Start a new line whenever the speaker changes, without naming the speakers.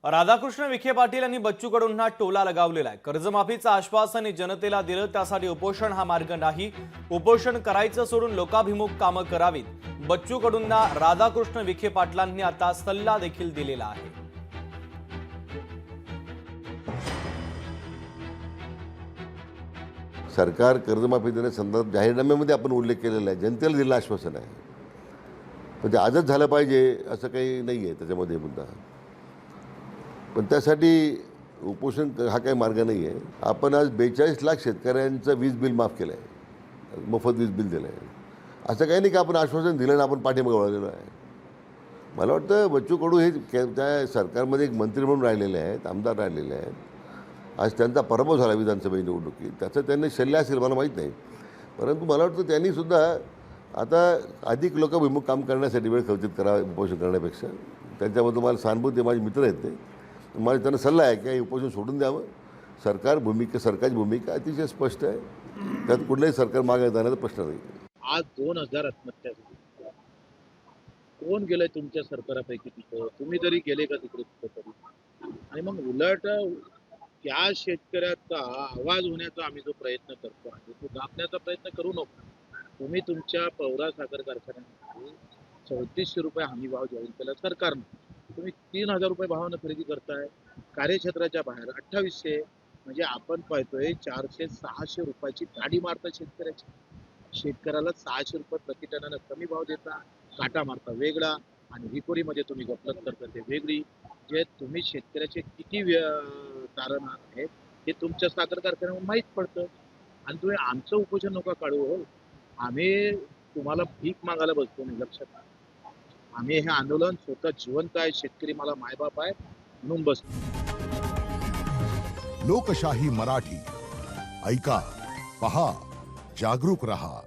राधाकृष्ण विखे पाटील यांनी बच्चू कडूंना टोला लगावलेला आहे। कर्जमाफीचं आश्वासन जनतेला दिलं, त्यासाठी उपोषण हा मार्ग नाही। उपोषण करायचं सोडून लोकाभिमुख कामं करावीत। बच्चू कडूंना राधाकृष्ण विखे पाटलांनी आता सल्ला देखील दिलेला आहे।
सरकार कर्जमाफी देण्यासंदर्भात जाहीरनाम्यामध्ये आपण उल्लेख केलेला आहे, जनतेला दिलेलं आश्वासन आहे। पण ते आजच झालं पाहिजे असं काही नाही आहे त्याच्यामध्ये मुद्दा। पण त्यासाठी उपोषण हा काही मार्ग नाही आहे। आपण आज 42 लाख शेतकऱ्यांचं वीज बिल माफ केलं आहे, मोफत वीज बिल दिलं आहे। असं काही नाही की आपण आश्वासन दिलं आणि आपण पाठीमागे वळलेलो आहे। मला वाटतं बच्चू कडू हे त्या सरकारमध्ये एक मंत्री म्हणून राहिलेले आहेत, आमदार राहिलेले आहेत। आज त्यांचा पराभव झाला विधानसभा निवडणुकीत, त्याचं त्यांनी शल्य असेल मला माहीत नाही। परंतु मला वाटतं त्यांनीसुद्धा आता अधिक लोकाभिमुख काम करण्यासाठी वेळ खर्चित करावा उपोषण करण्यापेक्षा। त्यांच्याबद्दल मला सहानुभूती, माझे मित्र आहेत ते, मला त्यांना सल्ला आहे की उपोषण सोडून द्यावं। सरकारची भूमिका अतिशय स्पष्ट आहे, त्यात कुठलंही सरकार मागे जाण्याचा प्रश्न नाही।
आज 2000 आत्महत्या झाल्या। कोण गेलंय तुमच्या सरकारापैकी तिथं? तुम्ही तरी गेले का तिकडे कुठं तरी? आणि मग उलट त्या शेतकऱ्याचा आवाज होण्याचा आम्ही जो प्रयत्न करतो आहे तो दाबण्याचा प्रयत्न करू नका। तुम्ही तुमच्या पवरा साखर कारखान्यामध्ये 3400 रुपये हमी भाव जाहीर केला सरकारनं। तुम्ही 3000 रुपये भावानं खरेदी करताय। कार्यक्षेत्राच्या बाहेर 2800, म्हणजे आपण पाहतोय 400-600 रुपयाची गाडी मारता शेतकऱ्याची। शेतकऱ्याला 600 रुपये प्रति टनानं कमी भाव देता, काटा मारता वेगळा आणि विकोरीमध्ये तुम्ही गफलत करता ते वेगळी। जे तुम्ही शेतकऱ्याचे किती तारणहार आहेत हे तुमच्या साखर कारखान्यावर माहीत पडतं। आणि तुम्ही आमचं उपोषण नका काढू हो। आम्ही तुम्हाला भीक मागायला बसतो नाही, लक्षात घ्या। आम्ही हे आंदोलन स्वतः जिवंत आहे, शेतकरी मला मायबाप आहे म्हणून बसतो।
लोकशाही मराठी ऐका, पहा, जागरूक रहा।